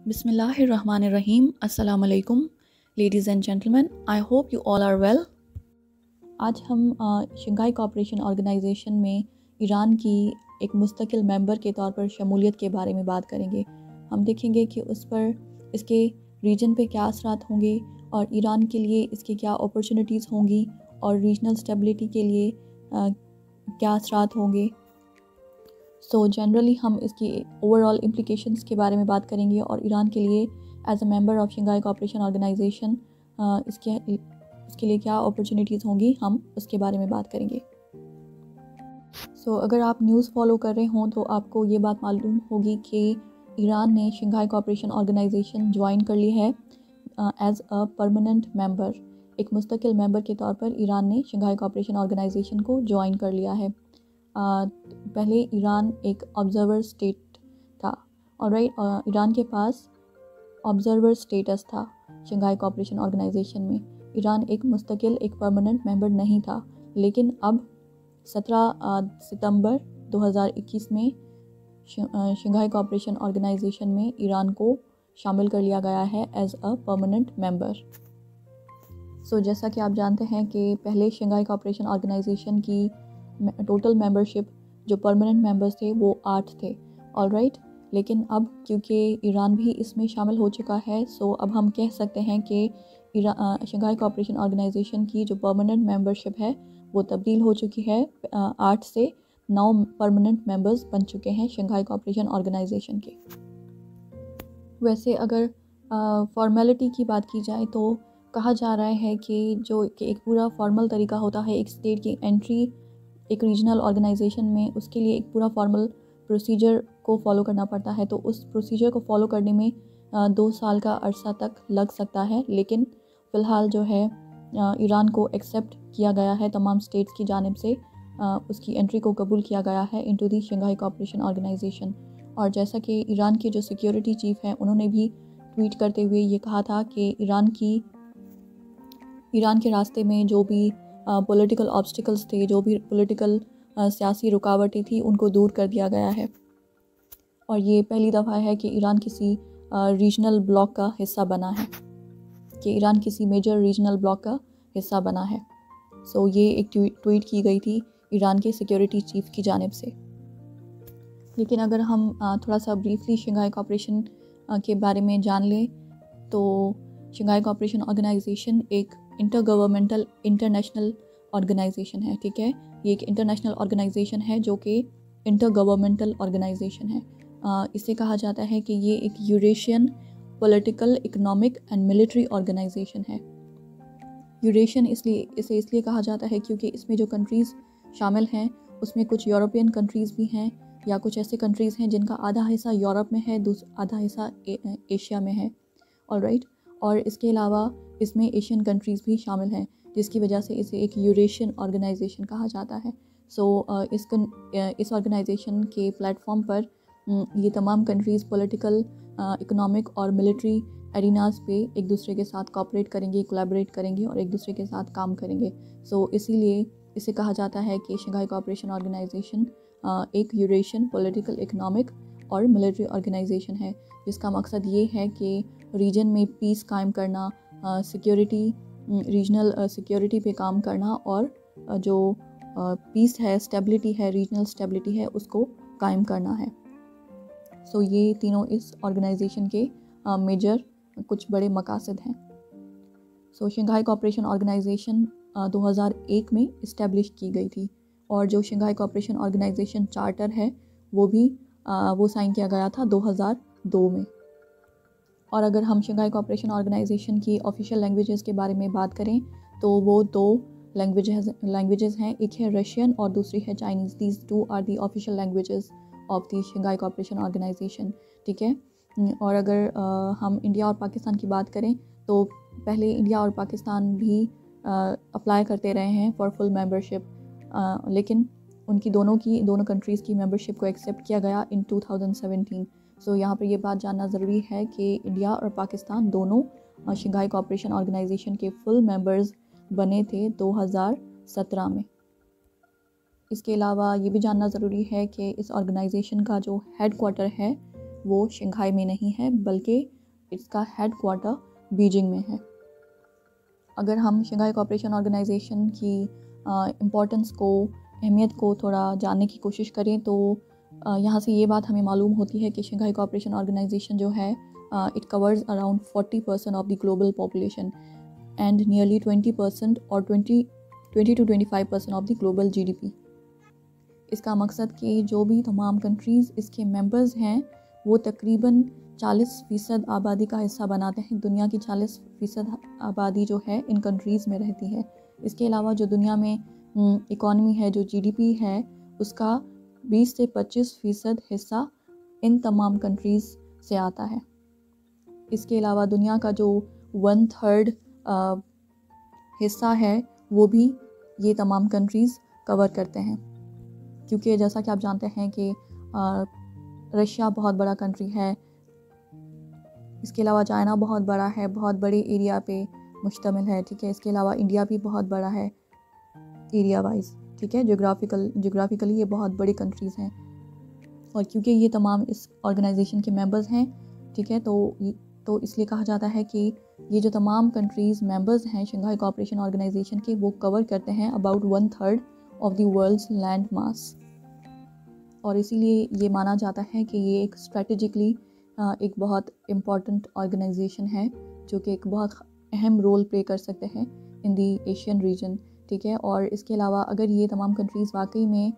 बिस्मिल्लाहिर्रहमानिर्रहीम। अस्सलाम वालेकुम ladies and gentleman, I hope you all are well. आज हम शंघाई कोऑपरेशन ऑर्गेनाइजेशन में ईरान की एक मुस्तकिल मेंबर के तौर पर शमूलियत के बारे में बात करेंगे। हम देखेंगे कि उस पर इसके रीजन पे क्या असरात होंगे और ईरान के लिए इसकी क्या अपॉर्चुनिटीज़ होंगी और रीजनल स्टेबिलिटी के लिए क्या असरात होंगे। जनरली हम इसकी ओवरऑल इम्प्लिकेशंस के बारे में बात करेंगे और ईरान के लिए as a member of Shanghai cooperation organisation इसके लिए क्या अपॉर्चुनिटीज़ होंगी, हम उसके बारे में बात करेंगे। अगर आप न्यूज़ फॉलो कर रहे हों तो आपको ये बात मालूम होगी कि ईरान ने शंघाई कोऑपरेशन ऑर्गेनाइजेशन ज्वाइन कर ली है एज अ परमानेंट मेंबर। एक मुस्तकिल मेंबर के तौर पर ईरान ने शंघाई कोऑपरेशन ऑर्गेनाइजेशन को ज्वाइन कर लिया है। पहले ईरान एक ऑब्जर्वर स्टेट था, ऑलराइट। ईरान के पास ऑब्जर्वर स्टेटस था शंघाई कोऑपरेशन ऑर्गेनाइजेशन में। ईरान एक मुस्तकिल एक परमानेंट मेंबर नहीं था, लेकिन अब 17 सितंबर 2021 में शंघाई कोऑपरेशन ऑर्गेनाइजेशन में ईरान को शामिल कर लिया गया है एज अ परमानेंट मेंबर। जैसा कि आप जानते हैं कि पहले शंघाई कोऑपरेशन ऑर्गेनाइजेशन की टोटल मेंबरशिप जो परमानेंट मेंबर्स थे वो 8 थे, ऑलराइट। लेकिन अब क्योंकि ईरान भी इसमें शामिल हो चुका है, अब हम कह सकते हैं कि शंघाई कोऑपरेशन ऑर्गेनाइजेशन की जो परमानेंट मेंबरशिप है वो तब्दील हो चुकी है। 8 से 9 परमानेंट मेंबर्स बन चुके हैं शंघाई कोऑपरेशन ऑर्गेनाइजेशन के। वैसे अगर फॉर्मेलिटी की बात की जाए तो कहा जा रहा है कि एक पूरा फॉर्मल तरीका होता है एक स्टेट की एंट्री एक रीजनल ऑर्गेनाइजेशन में, उसके लिए एक पूरा फॉर्मल प्रोसीजर को फॉलो करना पड़ता है। तो उस प्रोसीजर को फॉलो करने में 2 साल का अरसा तक लग सकता है, लेकिन फ़िलहाल जो है ईरान को एक्सेप्ट किया गया है तमाम स्टेट्स की जानिब से, उसकी एंट्री को कबूल किया गया है into the Shanghai cooperation organisation. और जैसा कि ईरान के जो सिक्योरिटी चीफ हैं उन्होंने भी ट्वीट करते हुए ये कहा था कि ईरान के रास्ते में जो भी पॉलिटिकल ऑब्स्टिकल्स थे, जो भी पॉलिटिकल सियासी रुकावटें थी, उनको दूर कर दिया गया है। और ये पहली दफ़ा है कि ईरान किसी रीजनल ब्लॉक का हिस्सा बना है, मेजर रीजनल ब्लॉक का हिस्सा बना है। ये एक ट्वीट की गई थी ईरान के सिक्योरिटी चीफ की जानिब से। लेकिन अगर हम थोड़ा सा ब्रीफली शंघाई कोऑपरेशन के बारे में जान लें तो शंघाई कोऑपरेशन ऑर्गेनाइजेशन एक इंटरगवर्नमेंटल इंटरनेशनल ऑर्गेनाइजेशन है, ठीक है। ये एक इंटरनेशनल ऑर्गेनाइजेशन है जो कि इंटरगवर्नमेंटल ऑर्गेनाइजेशन है। इसे कहा जाता है कि ये एक Eurasian political, economic and military organisation है। यूरेशियन इसलिए कहा जाता है क्योंकि इसमें जो कंट्रीज़ शामिल हैं उसमें कुछ यूरोपियन कंट्रीज़ भी हैं, या कुछ ऐसे कंट्रीज़ हैं जिनका आधा हिस्सा यूरोप में है, आधा हिस्सा एशिया में है, ऑलराइट। और इसके अलावा इसमें एशियन कंट्रीज़ भी शामिल हैं, जिसकी वजह से इसे एक यूरेशियन ऑर्गेनाइजेशन कहा जाता है। इस ऑर्गेनाइजेशन के प्लेटफॉर्म पर ये तमाम कंट्रीज़ पॉलिटिकल, इकोनॉमिक और मिलिट्री एरिनाज पे एक दूसरे के साथ कोऑपरेट करेंगे, कोलैबोरेट करेंगे और एक दूसरे के साथ काम करेंगे। इसीलिए इसे कहा जाता है कि शंघाई कोऑपरेशन ऑर्गेनाइजेशन एक यूरेशियन पॉलिटिकल, इकोनॉमिक और मिलिट्री ऑर्गेनाइजेशन है, जिसका मकसद ये है कि रीजन में पीस कायम करना, रीजनल सिक्योरिटी पे काम करना और जो पीस है, स्टेबिलिटी है, रीजनल स्टेबिलिटी है, उसको कायम करना है। ये तीनों इस ऑर्गेनाइजेशन के मेजर कुछ बड़े मकासद हैं। शंघाई कोऑपरेशन ऑर्गेनाइजेशन 2001 में इस्टेब्लिश की गई थी, और जो शंघाई कोऑपरेशन ऑर्गेनाइजेशन चार्टर है वो साइन किया गया था 2002 में। और अगर हम शंघाई कोऑपरेशन ऑर्गेनाइजेशन की ऑफिशियल लैंग्वेजेस के बारे में बात करें तो वो 2 लैंग्वेजेस हैं, एक है रशियन और दूसरी है Chinese. These 2 are the official languages of the Shanghai cooperation organisation, ठीक है। और अगर हम इंडिया और पाकिस्तान की बात करें तो पहले इंडिया और पाकिस्तान भी अप्लाई करते रहे हैं फॉर फुल मेंबरशिप, लेकिन उनकी दोनों कंट्रीज़ की मेंबरशिप को एक्सेप्ट किया गया इन 2017। यहाँ पर ये बात जानना ज़रूरी है कि इंडिया और पाकिस्तान दोनों शंघाई कोऑपरेशन ऑर्गेनाइजेशन के फुल मेंबर्स बने थे 2017 में। इसके अलावा ये भी जानना ज़रूरी है कि इस ऑर्गेनाइजेशन का जो हेड क्वार्टर है वो शंघाई में नहीं है, बल्कि इसका हेड क्वार्टर बीजिंग में है। अगर हम शंघाई कोऑपरेशन ऑर्गेनाइजेशन की इम्पोर्टेंस को, अहमियत को थोड़ा जानने की कोशिश करें तो यहाँ से ये बात हमें मालूम होती है कि शंघाई कोऑपरेशन ऑर्गेनाइजेशन जो है it covers around 40% of the global population and nearly 20% और 20 to 25% of the global GDP। इसका मकसद कि जो भी तमाम कंट्रीज़ इसके मेंबर्स हैं वो तकरीबन 40% आबादी का हिस्सा बनाते हैं। दुनिया की 40% आबादी जो है इन कंट्रीज़ में रहती है। इसके अलावा जो दुनिया में इकॉनमी है, जो GDP है, उसका 20 से 25% हिस्सा इन तमाम कंट्रीज़ से आता है। इसके अलावा दुनिया का जो 1/3 हिस्सा है वो भी ये तमाम कंट्रीज़ कवर करते हैं, क्योंकि जैसा कि आप जानते हैं कि रशिया बहुत बड़ा कंट्री है। इसके अलावा चाइना बहुत बड़ा है, बहुत बड़े एरिया पे मुश्तमिल है, ठीक है। इसके अलावा इंडिया भी बहुत बड़ा है एरिया वाइज, ठीक है। जोग्राफिकली ये बहुत बड़ी कंट्रीज़ हैं, और क्योंकि ये तमाम इस ऑर्गेनाइजेशन के मेंबर्स हैं, ठीक है, तो इसलिए कहा जाता है कि ये जो तमाम कंट्रीज़ मेंबर्स हैं शंघाई कोऑपरेशन ऑर्गेनाइजेशन के, वो कवर करते हैं about 1/3 of the world's land mass. और इसीलिए ये माना जाता है कि ये एक स्ट्रेटजिकली एक बहुत इम्पॉर्टेंट ऑर्गेनाइजेशन है, जो कि एक बहुत अहम रोल प्ले कर सकते हैं इन दी एशियन रीजन, ठीक है। और इसके अलावा अगर ये तमाम कंट्रीज़ वाकई में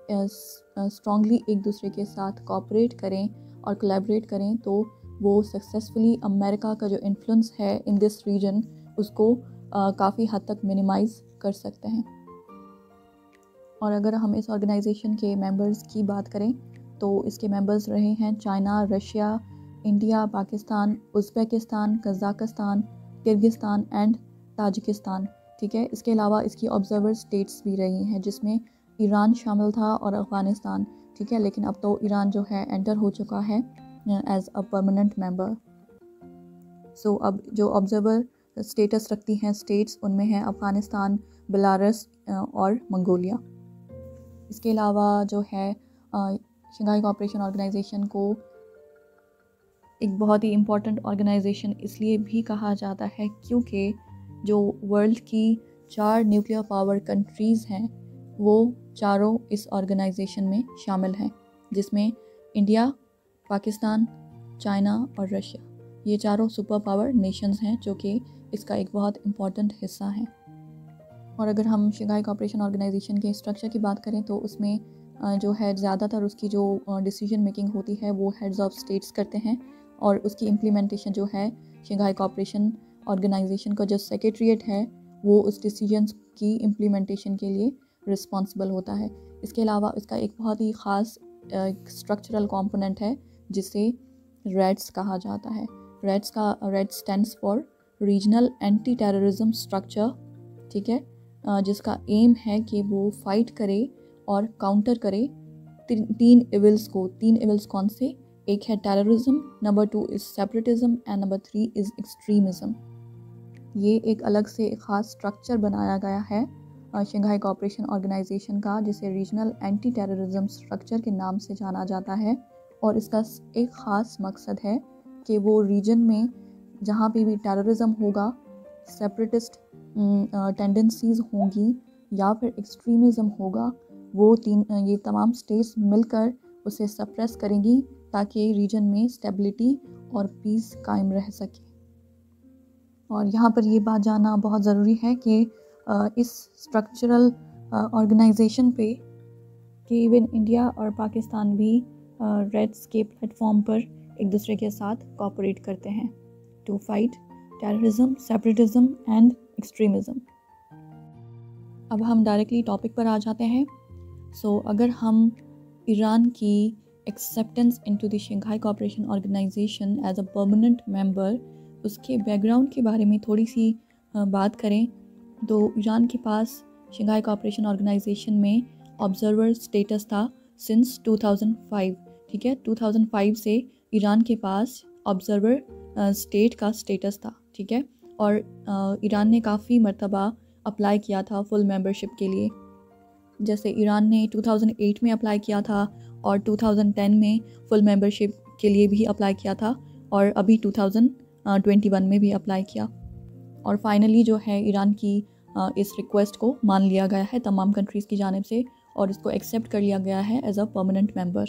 स्ट्रॉन्गली एक दूसरे के साथ कोऑपरेट करें और कोलैबोरेट करें तो वो सक्सेसफुली अमेरिका का जो इन्फ्लुएंस है इन दिस रीजन उसको काफ़ी हद तक मिनिमाइज़ कर सकते हैं। और अगर हम इस ऑर्गेनाइजेशन के मेंबर्स की बात करें तो इसके मेंबर्स रहे हैं China, Russia, India, Pakistan, Uzbekistan, Kazakhstan, Kyrgyzstan and Tajikistan, ठीक है। इसके अलावा इसकी ऑब्जर्वर स्टेट्स भी रही हैं, जिसमें ईरान शामिल था और अफ़गानिस्तान, ठीक है। लेकिन अब तो ईरान जो है एंटर हो चुका है एज अ परमानेंट मेंबर। सो अब जो ऑब्जर्वर स्टेटस रखती हैं स्टेट्स, उनमें हैं अफ़गानिस्तान, बेलारूस और मंगोलिया। इसके अलावा जो है शंघाई कोऑपरेशन ऑर्गेनाइजेशन को एक बहुत ही इम्पॉर्टेंट ऑर्गेनाइजेशन इसलिए भी कहा जाता है क्योंकि जो वर्ल्ड की 4 न्यूक्लियर पावर कंट्रीज़ हैं वो चारों इस ऑर्गेनाइजेशन में शामिल हैं, जिसमें इंडिया, पाकिस्तान, चाइना और रशिया, ये चारों सुपर पावर नेशंस हैं जो कि इसका एक बहुत इम्पॉर्टेंट हिस्सा हैं। और अगर हम शंघाई कोऑपरेशन ऑर्गेनाइजेशन के स्ट्रक्चर की बात करें तो उसमें जो है ज़्यादातर उसकी जो डिसीजन मेकिंग होती है वो हेड्स ऑफ स्टेट्स करते हैं, और उसकी इम्प्लीमेंटेशन जो है शंघाई कोऑपरेशन ऑर्गेनाइजेशन का जो सेक्रेटरीट है वो उस डिसीजंस की इम्प्लीमेंटेशन के लिए रिस्पॉन्सिबल होता है। इसके अलावा इसका एक बहुत ही ख़ास स्ट्रक्चरल कंपोनेंट है जिसे रेड्स कहा जाता है। Red stands for regional anti terrorism structure, ठीक है, जिसका एम है कि वो फाइट करे और काउंटर करे 3 इविल्स को। 3 इविल्स कौन से? एक है terrorism, number 2 is separatism and number 3 is extremism. ये एक अलग से एक ख़ास स्ट्रक्चर बनाया गया है शंघाई कोऑपरेशन ऑर्गेनाइजेशन का, जिसे रीजनल एंटी टेररिज्म स्ट्रक्चर के नाम से जाना जाता है। और इसका एक ख़ास मकसद है कि वो रीजन में जहाँ पे भी टेररिज्म होगा, सेपरेटिस्ट टेंडेंसीज़ होंगी या फिर एक्सट्रीमिज़म होगा, वो ये तमाम स्टेट्स मिलकर उसे सप्रेस करेंगी ताकि रीजन में स्टेबिलिटी और पीस कायम रह सके। और यहाँ पर ये बात जानना बहुत ज़रूरी है कि इस स्ट्रक्चरल ऑर्गेनाइजेशन पे कि इवन इंडिया और पाकिस्तान भी रेड्स के प्लेटफॉर्म पर एक दूसरे के साथ कोऑपरेट करते हैं to fight terrorism, separatism and extremism. अब हम डायरेक्टली टॉपिक पर आ जाते हैं। अगर हम ईरान की acceptance into the Shanghai cooperation organisation as a permanent member, उसके बैकग्राउंड के बारे में थोड़ी सी बात करें तो ईरान के पास शंघाई कोऑपरेशन ऑर्गेनाइजेशन में ऑब्जर्वर स्टेटस था सिंस 2005, ठीक है। 2005 से ईरान के पास ऑब्जर्वर स्टेट का स्टेटस था, ठीक है। और ईरान ने काफ़ी मर्तबा अप्लाई किया था फुल मेंबरशिप के लिए। जैसे ईरान ने 2008 में अप्लाई किया था और 2010 में फुल मेंबरशिप के लिए भी अप्लाई किया था और अभी 2021 में भी अप्लाई किया। और फाइनली जो है ईरान की इस रिक्वेस्ट को मान लिया गया है तमाम कंट्रीज़ की जानिब से और इसको एक्सेप्ट कर लिया गया है as a permanent member.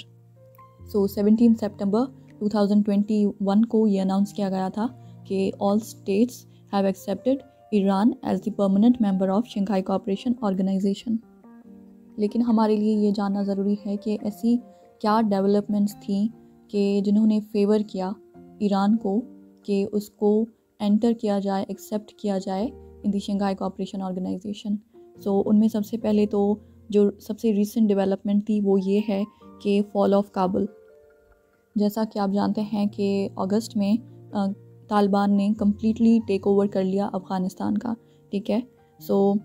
So 17 सितंबर 2021 को ये अनाउंस किया गया था कि all states have accepted Iran as the permanent member of Shanghai cooperation organisation. लेकिन हमारे लिए ये जानना ज़रूरी है कि ऐसी क्या डेवलपमेंट्स थी कि जिन्होंने फेवर किया ईरान को कि उसको एंटर किया जाए, एक्सेप्ट किया जाए इन दी शंघाई कोऑपरेशन ऑर्गेनाइजेशन। सो उनमें सबसे पहले तो जो सबसे रीसेंट डेवलपमेंट थी वो ये है कि फॉल ऑफ काबुल। जैसा कि आप जानते हैं कि अगस्त में तालिबान ने कम्प्लीटली टेक ओवर कर लिया अफ़गानिस्तान का, ठीक है। सो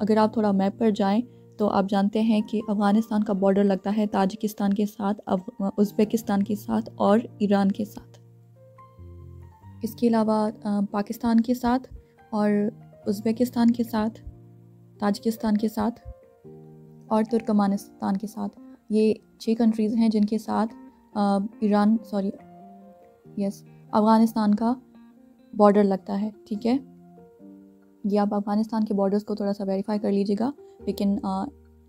अगर आप थोड़ा मैप पर जाएं तो आप जानते हैं कि अफ़गानिस्तान का बॉर्डर लगता है ताजिकिस्तान के साथ, उज़्बेकिस्तान के साथ और ईरान के साथ। इसके अलावा पाकिस्तान के साथ और उज़्बेकिस्तान के साथ, ताजिकिस्तान के साथ और तुर्कमानिस्तान के साथ, ये 6 कंट्रीज़ हैं जिनके साथ अफ़गानिस्तान का बॉर्डर लगता है, ठीक है। ये आप अफ़गानिस्तान के बॉर्डर्स को थोड़ा सा वेरीफाई कर लीजिएगा, लेकिन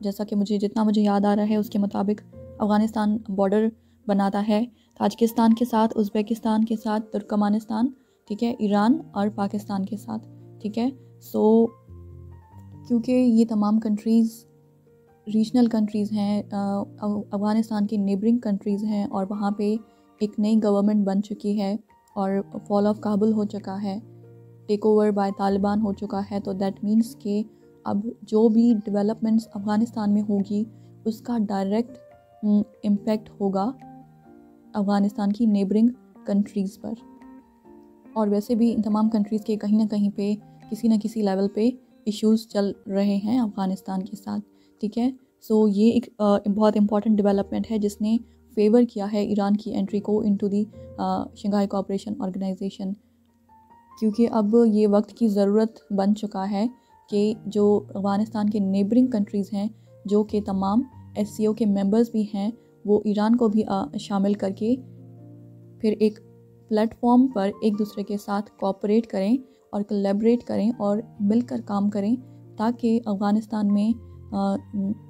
जैसा कि जितना मुझे याद आ रहा है उसके मुताबिक अफ़गानिस्तान बॉर्डर बनाता है ताजिकिस्तान के साथ, उज़्बेकिस्तान के साथ, तुर्कमानिस्तान, ठीक है, ईरान और पाकिस्तान के साथ, ठीक है। सो क्योंकि ये तमाम कंट्रीज़ रीजनल कंट्रीज़ हैं, अफ़गानिस्तान की नेबरिंग कंट्रीज़ हैं और वहाँ पे एक नई गवर्नमेंट बन चुकी है और फॉल ऑफ काबुल हो चुका है, टेक ओवर बाय तालिबान हो चुका है, तो दैट मीन्स कि अब जो भी डेवलपमेंट्स अफ़गानिस्तान में होगी उसका डायरेक्ट इम्पेक्ट होगा अफ़गानिस्तान की नेबरिंग कंट्रीज़ पर। और वैसे भी इन तमाम कंट्रीज़ के कहीं ना कहीं पे किसी न किसी लेवल पे इश्यूज़ चल रहे हैं अफ़गानिस्तान के साथ, ठीक है। सो ये एक बहुत इम्पॉर्टेंट डेवलपमेंट है जिसने फेवर किया है ईरान की एंट्री को into the Shanghai cooperation organisation, क्योंकि अब ये वक्त की ज़रूरत बन चुका है कि जो अफ़गानिस्तान के नेबरिंग कंट्रीज़ हैं जो कि तमाम SCO के मेंबर्स भी हैं, वो ईरान को भी शामिल करके फिर एक प्लेटफॉर्म पर एक दूसरे के साथ कोऑपरेट करें और कोलैबोरेट करें और मिलकर काम करें ताकि अफ़गानिस्तान में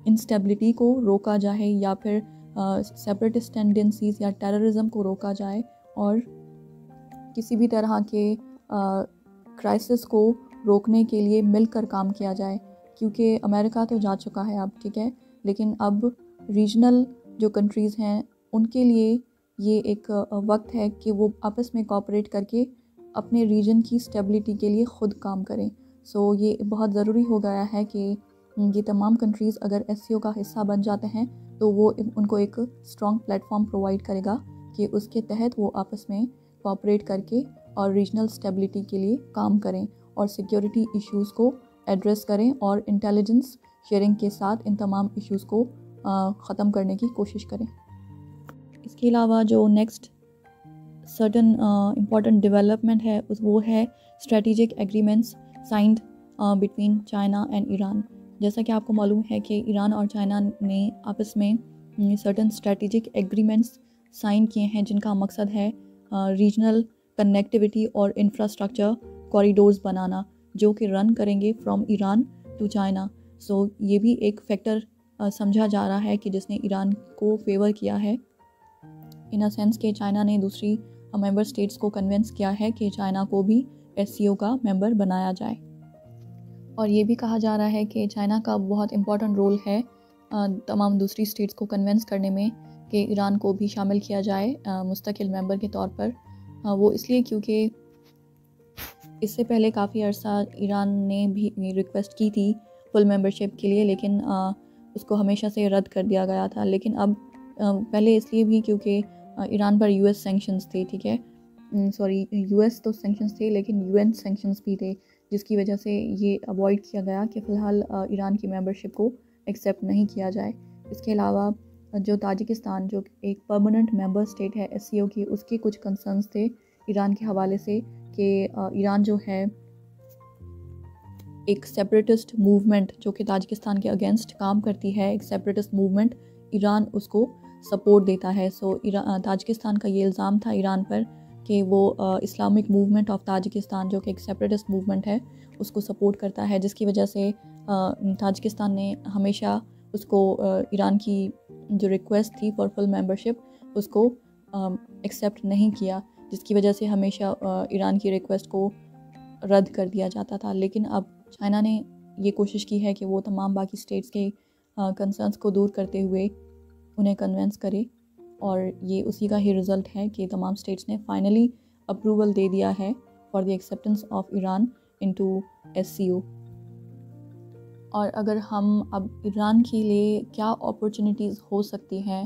इंस्टेबिलिटी को रोका जाए या फिर सेपरेटिस्ट टेंडेंसीज़ या टेररिज्म को रोका जाए और किसी भी तरह के क्राइसिस को रोकने के लिए मिलकर काम किया जाए। क्योंकि अमेरिका तो जा चुका है अब, ठीक है, लेकिन अब रीजनल जो कंट्रीज़ हैं उनके लिए ये एक वक्त है कि वो आपस में कोऑपरेट करके अपने रीजन की स्टेबिलिटी के लिए ख़ुद काम करें। सो ये बहुत ज़रूरी हो गया है कि ये तमाम कंट्रीज़ अगर SCO का हिस्सा बन जाते हैं तो वो उनको एक स्ट्रॉन्ग प्लेटफॉर्म प्रोवाइड करेगा कि उसके तहत वो आपस में कोऑपरेट करके और रीजनल स्टेबिलिटी के लिए काम करें और सिक्योरिटी इश्यूज़ को एड्रेस करें और इंटेलिजेंस शेयरिंग के साथ इन तमाम इश्यूज़ को ख़त्म करने की कोशिश करें। इसके अलावा जो नेक्स्ट सर्टन इम्पॉर्टेंट डेवलपमेंट है वो है strategic agreements signed between China and Iran. जैसा कि आपको मालूम है कि ईरान और चाइना ने आपस में सर्टन स्ट्रेटेजिक एग्रीमेंट्स साइन किए हैं जिनका मकसद है रीजनल कनेक्टिविटी और इंफ्रास्ट्रक्चर कॉरिडोर्स बनाना जो कि रन करेंगे फ्रॉम ईरान टू चाइना। सो ये भी एक फैक्टर समझा जा रहा है कि जिसने ईरान को फेवर किया है इन अ सेंस कि चाइना ने दूसरी मेंबर स्टेट्स को कन्विंस किया है कि चाइना को भी SCO का मेंबर बनाया जाए। और ये भी कहा जा रहा है कि चाइना का बहुत इम्पॉर्टेंट रोल है तमाम दूसरी स्टेट्स को कन्विंस करने में कि ईरान को भी शामिल किया जाए मुस्तकिल मेंबर के तौर पर। वो इसलिए क्योंकि इससे पहले काफ़ी अर्सा ईरान ने भी रिक्वेस्ट की थी फुल मेंबरशिप के लिए, लेकिन उसको हमेशा से रद्द कर दिया गया था। लेकिन अब पहले इसलिए भी क्योंकि ईरान पर US सैंक्शंस थे, ठीक है, US तो सैंक्शंस थे लेकिन UN सैंक्शंस भी थे, जिसकी वजह से ये अवॉइड किया गया कि फ़िलहाल ईरान की मेंबरशिप को एक्सेप्ट नहीं किया जाए। इसके अलावा जो ताजिकिस्तान जो एक परमानेंट मेंबर स्टेट है SCO की, उसके कुछ कंसर्न्स थे ईरान के हवाले से कि ईरान जो है एक सेपरेटिस्ट मूवमेंट जो कि ताजिकिस्तान के अगेंस्ट काम करती है, एक सेपरेटिस्ट मूवमेंट, ईरान उसको सपोर्ट देता है। सो ताजिकिस्तान का ये इल्ज़ाम था ईरान पर कि वो इस्लामिक मूवमेंट ऑफ ताजिकिस्तान, जो कि एक सेपरेटिस्ट मूवमेंट है, उसको सपोर्ट करता है, जिसकी वजह से ताजिकिस्तान ने हमेशा उसको ईरान की जो रिक्वेस्ट थी फॉर फुल मेंबरशिप उसको एक्सेप्ट नहीं किया, जिसकी वजह से हमेशा ईरान की रिक्वेस्ट को रद्द कर दिया जाता था। लेकिन अब चाइना ने ये कोशिश की है कि वो तमाम बाकी स्टेट्स के कंसर्न्स को दूर करते हुए उन्हें कन्विंस करे, और ये उसी का ही रिज़ल्ट है कि तमाम स्टेट्स ने फाइनली अप्रूवल दे दिया है for the acceptance of Iran into SCO। और अगर हम अब ईरान के लिए क्या अपॉर्चुनिटीज़ हो सकती हैं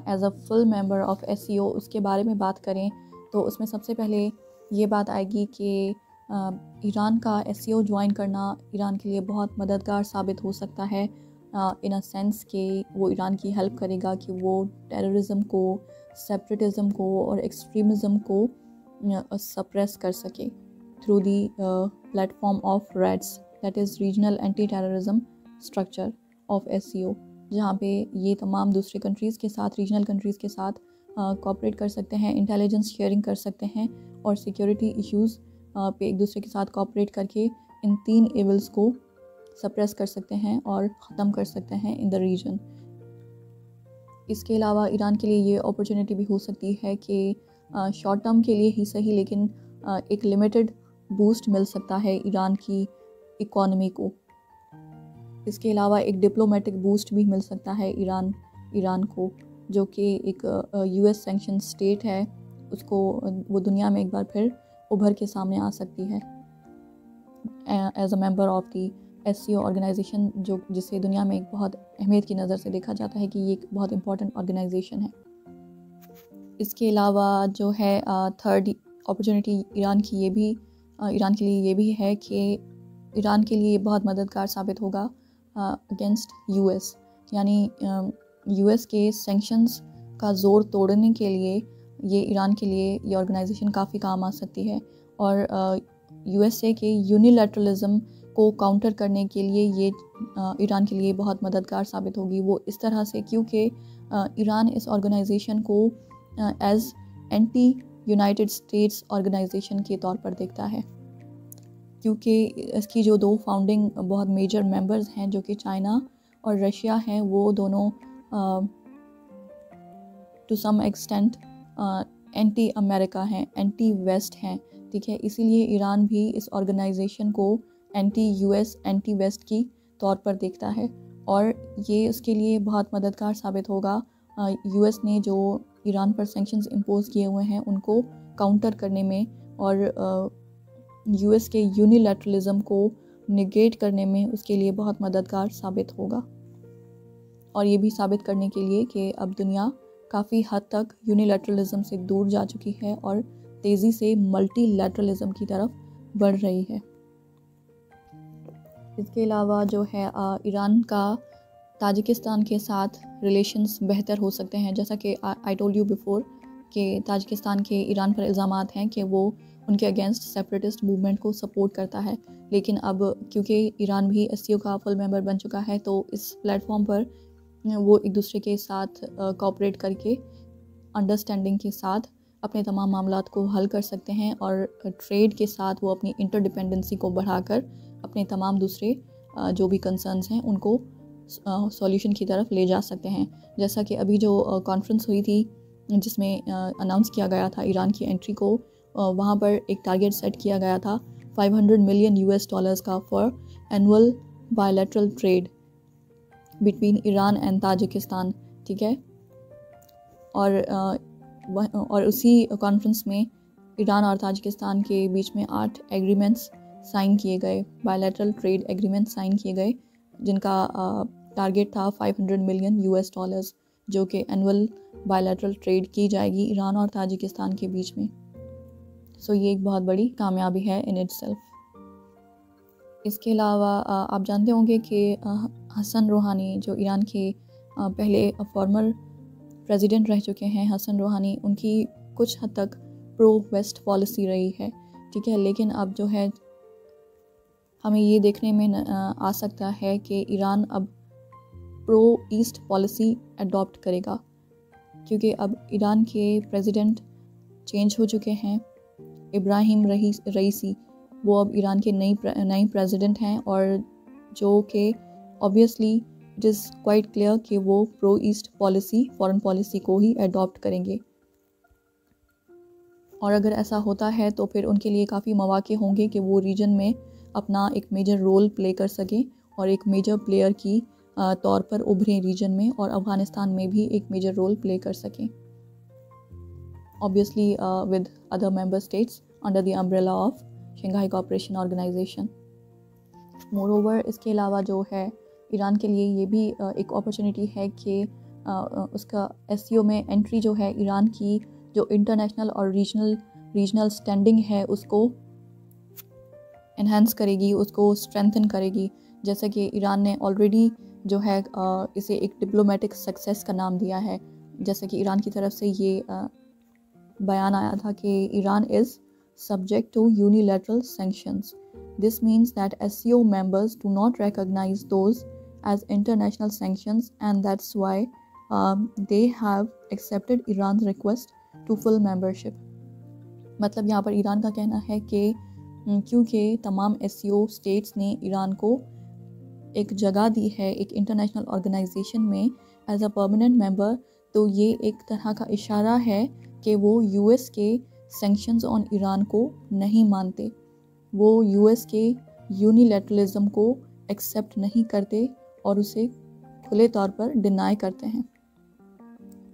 as a full member of SCO उसके बारे में बात करें, तो उसमें सबसे पहले ये बात आएगी कि ईरान का SCO ज्वाइन करना ईरान के लिए बहुत मददगार साबित हो सकता है, इन अ सेंस कि वो ईरान की हेल्प करेगा कि वो टेररिज्म को, सेपरेटिज्म को और एक्सट्रीमिज़म को सप्रेस कर सके through the platform of REDS, that is regional anti terrorism structure of SCO, जहाँ पे ये तमाम दूसरे कंट्रीज़ के साथ, रीजनल कंट्रीज़ के साथ कोऑपरेट कर सकते हैं, इंटेलिजेंस शेयरिंग कर सकते हैं और सिक्योरिटी इश्यूज़ पे एक दूसरे के साथ कोऑपरेट करके इन 3 एविल्स को सप्रेस कर सकते हैं और ख़त्म कर सकते हैं इन द रीजन। इसके अलावा ईरान के लिए ये अपॉर्चुनिटी भी हो सकती है कि शॉर्ट टर्म के लिए ही सही, लेकिन एक लिमिटेड बूस्ट मिल सकता है ईरान की इकॉनमी को। इसके अलावा एक डिप्लोमेटिक बूस्ट भी मिल सकता है ईरान को, जो कि एक US सैंक्शन स्टेट है, उसको वो दुनिया में एक बार फिर उभर के सामने आ सकती है as a member of the SCO organisation, जो जिसे दुनिया में एक बहुत अहमियत की नज़र से देखा जाता है कि ये एक बहुत इंपॉर्टेंट ऑर्गेनाइजेशन है। इसके अलावा जो है थर्ड अपॉर्चुनिटी ईरान के लिए ये भी है कि ईरान के लिए बहुत मददगार साबित होगा अगेंस्ट US, यानी US के सैंक्शंस का ज़ोर तोड़ने के लिए ये ईरान के लिए ये ऑर्गेनाइजेशन काफ़ी काम आ सकती है, और USA के यूनिलैटरलिज्म को काउंटर करने के लिए ये ईरान के लिए बहुत मददगार साबित होगी। वो इस तरह से क्योंकि ईरान इस ऑर्गेनाइजेशन को as anti United States organisation के तौर पर देखता है, क्योंकि इसकी जो 2 फाउंडिंग बहुत मेजर मेंबर्स हैं जो कि चाइना और रशिया हैं, वो दोनों to some extent anti America हैं, एंटी वेस्ट हैं, ठीक है। इसीलिए ईरान भी इस ऑर्गेनाइजेशन को एंटी US, एंटी वेस्ट की तौर पर देखता है, और ये उसके लिए बहुत मददगार साबित होगा US ने जो ईरान पर सैंक्शंस इम्पोज किए हुए हैं उनको काउंटर करने में, और US के यूनिलैटरलिज्म को निगेट करने में उसके लिए बहुत मददगार साबित होगा, और ये भी साबित करने के लिए कि अब दुनिया काफ़ी हद तक यूनिलैटरलिज्म से दूर जा चुकी है और तेज़ी से मल्टीलैटरलिज्म की तरफ बढ़ रही है। इसके अलावा जो है ईरान का ताजिकिस्तान के साथ रिलेशंस बेहतर हो सकते हैं, जैसा कि आई टोल्ड यू बिफोर कि ताजिकिस्तान के ईरान पर इल्ज़ामात हैं कि वो उनके अगेंस्ट सेपरेटिस्ट मूवमेंट को सपोर्ट करता है, लेकिन अब क्योंकि ईरान भी SCO का फुल मेंबर बन चुका है, तो इस प्लेटफॉर्म पर वो एक दूसरे के साथ कोऑपरेट करके अंडरस्टैंडिंग के साथ अपने तमाम मामलात को हल कर सकते हैं, और ट्रेड के साथ वो अपनी इंटरडिपेंडेंसी को बढ़ाकर अपने तमाम दूसरे जो भी कंसर्न्स हैं उनको सॉल्यूशन की तरफ ले जा सकते हैं। जैसा कि अभी जो कॉन्फ्रेंस हुई थी जिसमें अनाउंस किया गया था ईरान की एंट्री को, वहाँ पर एक टारगेट सेट किया गया था $500 मिलियन का for annual bilateral trade between Iran and Tajikistan, ठीक है। और उसी कॉन्फ्रेंस में ईरान और ताजिकिस्तान के बीच में 8 एग्रीमेंट्स साइन किए गए, बायलैटरल ट्रेड एग्रीमेंट साइन किए गए, जिनका टारगेट था $500 मिलियन, जो कि एनुअल बायलैटरल ट्रेड की जाएगी ईरान और ताजिकिस्तान के बीच में। सो ये एक बहुत बड़ी कामयाबी है इन इटसेल्फ। इसके अलावा आप जानते होंगे कि हसन रूहानी, जो ईरान के पहले फॉर्मर प्रेसिडेंट रह चुके हैं, हसन रूहानी, उनकी कुछ हद तक प्रो वेस्ट पॉलिसी रही है, ठीक है। लेकिन अब जो है हमें ये देखने में आ सकता है कि ईरान अब प्रो ईस्ट पॉलिसी अडॉप्ट करेगा, क्योंकि अब ईरान के प्रेसिडेंट चेंज हो चुके हैं। इब्राहिम रईसी वो अब ईरान के नई प्रेसिडेंट हैं, और जो कि obviously it is quite clear कि वो pro east policy, foreign policy को ही अडॉप्ट करेंगे। और अगर ऐसा होता है तो फिर उनके लिए काफ़ी मौके होंगे कि वो रीजन में अपना एक मेजर रोल प्ले कर सकें और एक मेजर प्लेयर की तौर पर उभरें रीजन में, और अफ़गानिस्तान में भी एक मेजर रोल प्ले कर सकें, obviously with other member states under the umbrella of Shanghai cooperation organisation. Moreover इसके अलावा जो है ईरान के लिए ये भी एक अपॉर्चुनिटी है कि उसका एससीओ में एंट्री जो है ईरान की जो इंटरनेशनल और रीजनल स्टैंडिंग है उसको एनहांस करेगी, उसको स्ट्रेंथन करेगी। जैसा कि ईरान ने ऑलरेडी जो है इसे एक डिप्लोमेटिक सक्सेस का नाम दिया है। जैसे कि ईरान की तरफ से ये बयान आया था कि Iran is subject to unilateral sanctions. This means that SCO members do not recognise those as international sanctions and that's why they have accepted Iran request to full membership. मतलब यहाँ पर ईरान का कहना है कि क्योंकि तमाम एससीओ स्टेट्स ने ईरान को एक जगह दी है एक इंटरनेशनल ऑर्गेनाइजेशन में एज अ परमानेंट मेंबर, तो ये एक तरह का इशारा है कि वो यूएस के सैंक्शंस ऑन ईरान को नहीं मानते, वो यूएस के यूनिलैटरलिज्म को एक्सेप्ट नहीं करते और उसे खुले तौर पर डिनाई करते हैं।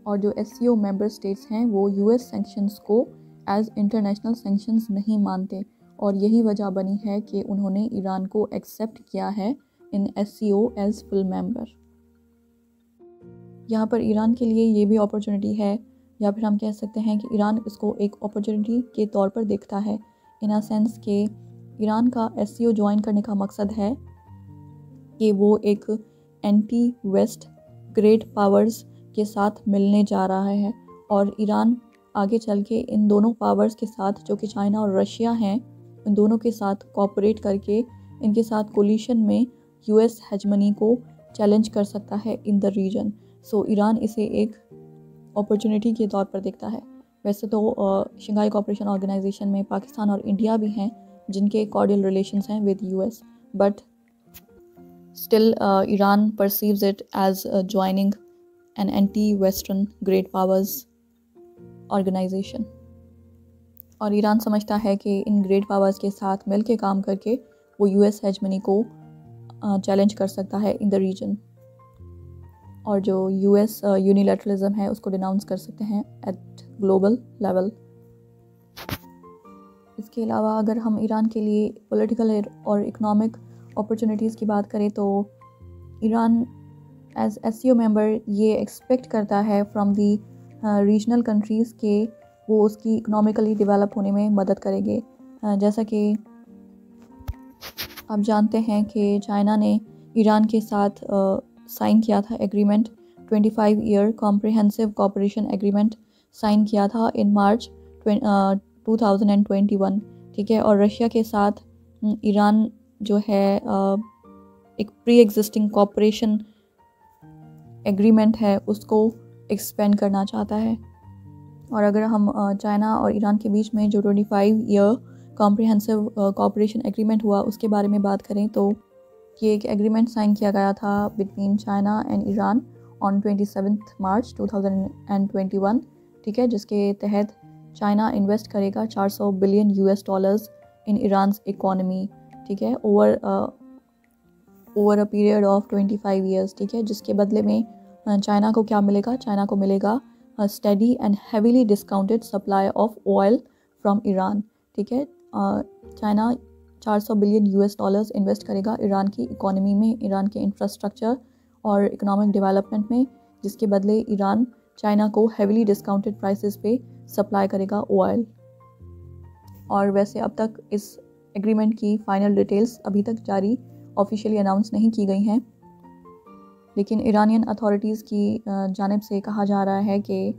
और जो एससीओ मेंबर स्टेट्स हैं वो यूएस सैंक्शंस को एज इंटरनेशनल सैंक्शंस नहीं मानते, और यही वजह बनी है कि उन्होंने ईरान को एक्सेप्ट किया है इन एससीओ एज फुल मेंबर। यहाँ पर ईरान के लिए ये भी अपॉर्चुनिटी है, या फिर हम कह सकते हैं कि ईरान इसको एक अपॉर्चुनिटी के तौर पर देखता है, इन अ सेंस कि ईरान का एससीओ ज्वाइन करने का मकसद है कि वो एक एंटी वेस्ट ग्रेट पावर्स के साथ मिलने जा रहा है, और ईरान आगे चल के इन दोनों पावर्स के साथ जो कि चाइना और रशिया हैं, इन दोनों के साथ कोऑपरेट करके इनके साथ कोलिशन में यूएस हेजमनी को चैलेंज कर सकता है in the region. So Iran इसे एक अपॉर्चुनिटी के तौर पर देखता है। वैसे तो शंघाई कोऑपरेशन ऑर्गेनाइजेशन में पाकिस्तान और इंडिया भी हैं जिनके कॉर्डियल रिलेशंस हैं with US, but still Iran perceives it as joining an anti western great powers organisation. और ईरान समझता है कि इन ग्रेट पावर्स के साथ मिल के काम करके वो यूएस हेजमनी को चैलेंज कर सकता है इन द रीजन, और जो यूएस यूनिलैटरलिज्म है उसको डिनाउंस कर सकते हैं एट ग्लोबल लेवल। इसके अलावा अगर हम ईरान के लिए पॉलिटिकल और इकोनॉमिक अपॉर्चुनिटीज़ की बात करें तो ईरान एज एससीओ मेंबर ये एक्सपेक्ट करता है फ्रॉम दी रीजनल कंट्रीज़ के वो उसकी इकोनॉमिकली डेवलप होने में मदद करेंगे। जैसा कि आप जानते हैं कि चाइना ने ईरान के साथ साइन किया था agreement, 25 year comprehensive cooperation agreement sign किया था इन मार्च 2021, ठीक है। और रशिया के साथ ईरान जो है एक प्री एग्जिस्टिंग कोऑपरेशन एग्रीमेंट है उसको एक्सपेंड करना चाहता है। और अगर हम चाइना और ईरान के बीच में जो 25 ईयर कॉम्प्रिहेंसिव कोऑपरेशन एग्रीमेंट हुआ उसके बारे में बात करें तो ये एक एग्रीमेंट साइन किया गया था between China and Iran on 27 मार्च 2021, ठीक है, जिसके तहत चाइना इन्वेस्ट करेगा 400 billion US dollars in Iran economy, ठीक है, over a period of 25 years, ठीक है। जिसके बदले में चाइना को क्या मिलेगा? चाइना को मिलेगा steady and heavily discounted supply of oil from Iran, ठीक है। China 400 billion US dollars invest करेगा ईरान की इकोनॉमी में, ईरान के इंफ्रास्ट्रक्चर और इकोनॉमिक डेवलपमेंट में, जिसके बदले ईरान चाइना को हेवीली डिस्काउंटेड प्राइसेस पे सप्लाई करेगा ऑयल। और वैसे अब तक इस एग्रीमेंट की फाइनल डिटेल्स अभी तक जारी ऑफिशियली अनाउंस नहीं की गई हैं, लेकिन ईरानियन अथॉरिटीज़ की जानिब से कहा जा रहा है कि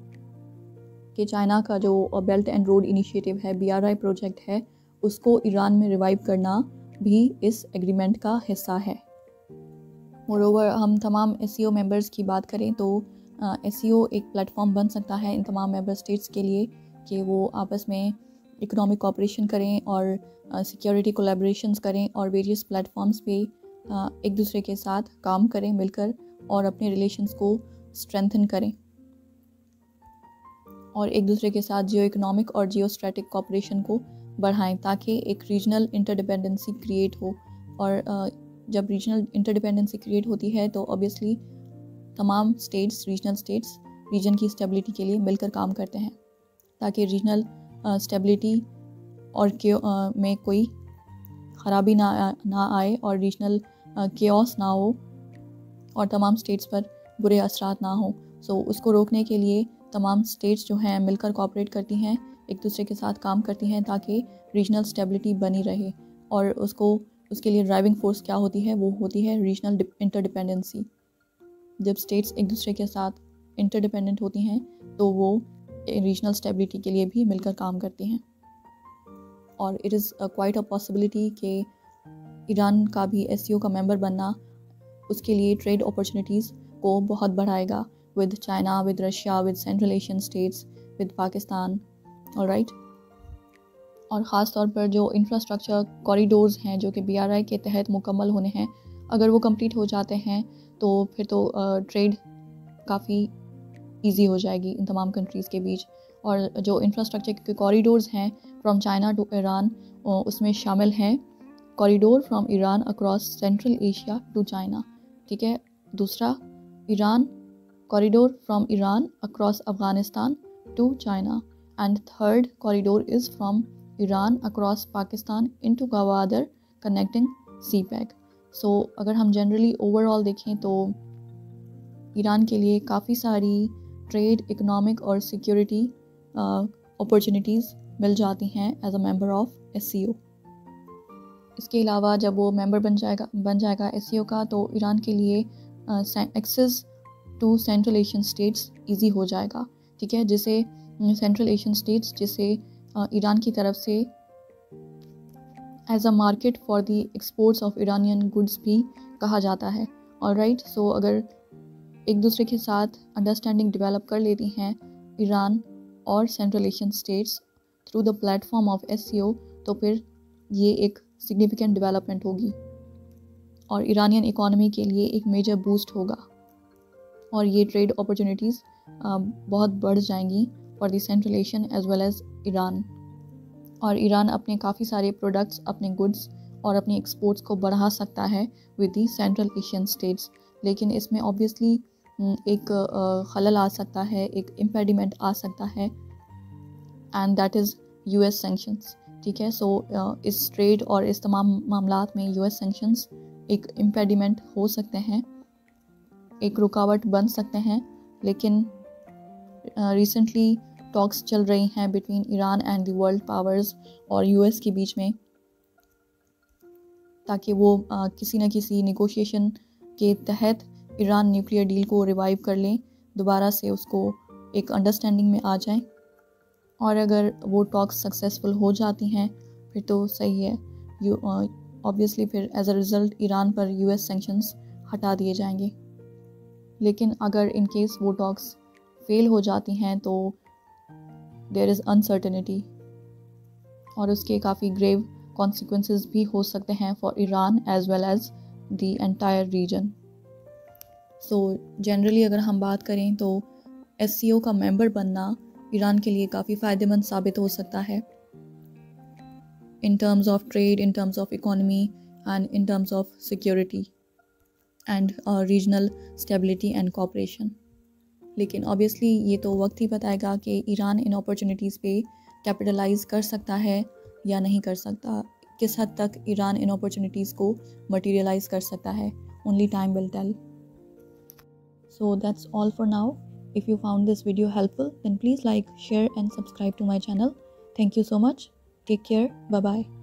चाइना का जो बेल्ट एंड रोड इनिशिएटिव है, BRI प्रोजेक्ट है, उसको ईरान में रिवाइव करना भी इस एग्रीमेंट का हिस्सा है। मोरोवर हम तमाम एससीओ मेंबर्स की बात करें तो SCO एक प्लेटफॉर्म बन सकता है इन तमाम मेंबर स्टेट्स के लिए कि वो आपस में इकोनॉमिक कोऑपरेशन करें और सिक्योरिटी कोलैबोरेशंस करें और वेरियस प्लेटफॉर्म्स पे एक दूसरे के साथ काम करें मिलकर और अपने रिलेशंस को स्ट्रेंथन करें और एक दूसरे के साथ जियो इकोनॉमिक और जियो स्ट्रेटिक कोऑपरेशन को बढ़ाएं ताकि एक रीजनल इंटरडिपेंडेंसी क्रिएट हो। और जब रीजनल इंटरडिपेंडेंसी क्रिएट होती है तो ऑब्वियसली तमाम स्टेट्स रीजनल स्टेट्स रीजन की स्टेबिलिटी के लिए मिलकर काम करते हैं ताकि रीजनल स्टेबिलिटी और में कोई ख़राबी ना आए और रीजनल केओस ना हो और तमाम स्टेट्स पर बुरे असरात ना हो। सो उसको रोकने के लिए तमाम स्टेट्स जो हैं मिलकर कोऑपरेट करती हैं, एक दूसरे के साथ काम करती हैं ताकि रीजनल स्टेबिलिटी बनी रहे। और उसके लिए ड्राइविंग फोर्स क्या होती है, वो होती है रीजनल इंटरडिपेंडेंसी। जब स्टेट्स एक दूसरे के साथ इंटरडिपेंडेंट होती हैं तो वो रीजनल स्टेबिलिटी के लिए भी मिलकर काम करती हैं। और it is quite a possibility कि ईरान का भी SCO का मेंबर बनना उसके लिए ट्रेड अपॉर्चुनिटीज़ को बहुत बढ़ाएगा with China, with Russia, with central Asian states, with Pakistan. Alright. और ख़ास तौर पर जो इंफ्रास्ट्रक्चर कॉरिडोर्स हैं जो कि BRI के तहत मुकम्मल होने हैं, अगर वो कंप्लीट हो जाते हैं तो फिर तो ट्रेड काफ़ी इजी हो जाएगी इन तमाम कंट्रीज़ के बीच। और जो इंफ्रास्ट्रक्चर के कॉरिडोर्स हैं फ्रॉम चाइना टू ईरान, उसमें शामिल हैं corridor from Iran across Central Asia to China. ठीक है। दूसरा, Iran corridor from Iran across Afghanistan to China. And third corridor is from Iran across Pakistan into Gwadar connecting CPEC। So अगर हम generally overall देखें तो ईरान के लिए काफ़ी सारी ट्रेड, इकोनॉमिक और सिक्योरिटी अपॉर्चुनिटीज़ मिल जाती हैं as a member of SCO। इसके अलावा जब वो मेंबर बन जाएगा SCO का, तो ईरान के लिए access to Central Asian states easy हो जाएगा। ठीक है। जिसे सेंट्रल एशियन स्टेट्स जिसे ईरान की तरफ से as a market for the exports of Iranian goods भी कहा जाता है। ऑलराइट। सो अगर एक दूसरे के साथ अंडरस्टैंडिंग डेवलप कर लेती हैं ईरान और central Asian states through the platform of SCO, तो फिर ये एक सिग्निफिकेंट डेवलपमेंट होगी और ईरानियन इकोनॉमी के लिए एक मेजर बूस्ट होगा और ये ट्रेड अपॉर्चुनिटीज़ बहुत बढ़ जाएंगी for the Central Asian as well as Iran. और ईरान अपने काफ़ी सारे प्रोडक्ट्स, अपने गुड्स और अपनी एक्सपोर्ट्स को बढ़ा सकता है with the Central Asian states. लेकिन इसमें ऑब्वियसली एक खलल आ सकता है, एक इम्पेडिमेंट आ सकता है, and that is US sanctions. ठीक है। सो इस ट्रेड और इस तमाम मामलात में US सैंक्शंस एक इम्पेडिमेंट हो सकते हैं, एक रुकावट बन सकते हैं। लेकिन रिसेंटली टॉक्स चल रही हैं between Iran and the world powers और US के बीच में, ताकि वो किसी न किसी नेगोशिएशन के तहत ईरान न्यूक्लियर डील को रिवाइव कर लें, दोबारा से उसको एक अंडरस्टैंडिंग में आ जाएं। और अगर वो टॉक्स सक्सेसफुल हो जाती हैं फिर तो सही है। ऑब्वियसली फिर एज अ रिज़ल्ट ईरान पर US सैंक्शंस हटा दिए जाएंगे। लेकिन अगर इन केस वो टॉक्स फेल हो जाती हैं तो देयर इज़ अनसर्टेनिटी और उसके काफ़ी ग्रेव कॉन्सिक्वेंसेस भी हो सकते हैं for Iran as well as the entire region. So generally अगर हम बात करें तो SCO का मेंबर बनना ईरान के लिए काफ़ी फ़ायदेमंद साबित हो सकता है in terms of trade, in terms of economy and in terms of security and regional stability and cooperation. लेकिन ऑब्वियसली ये तो वक्त ही बताएगा कि ईरान इन अपॉर्चुनिटीज़ पे कैपिटलाइज कर सकता है या नहीं कर सकता, किस हद तक ईरान इन अपॉर्चुनिटीज़ को मटीरियलाइज कर सकता है। Only time will tell. So that's all for now. If you found this video helpful, then please like, share and subscribe to my channel. Thank you so much. Take care. Bye bye.